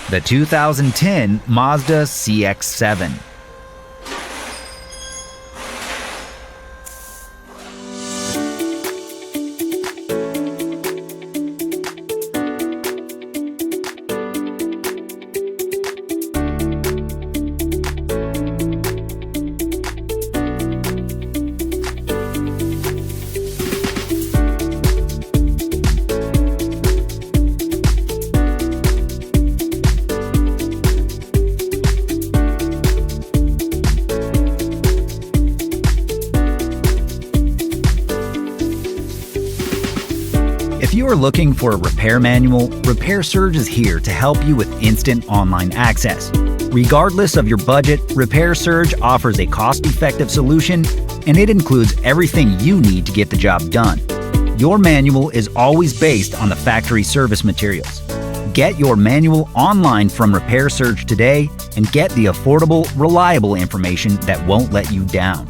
The 2010 Mazda CX-7. If you are looking for a repair manual, Repair Surge is here to help you with instant online access. Regardless of your budget, Repair Surge offers a cost-effective solution, and it includes everything you need to get the job done. Your manual is always based on the factory service materials. Get your manual online from Repair Surge today and get the affordable, reliable information that won't let you down.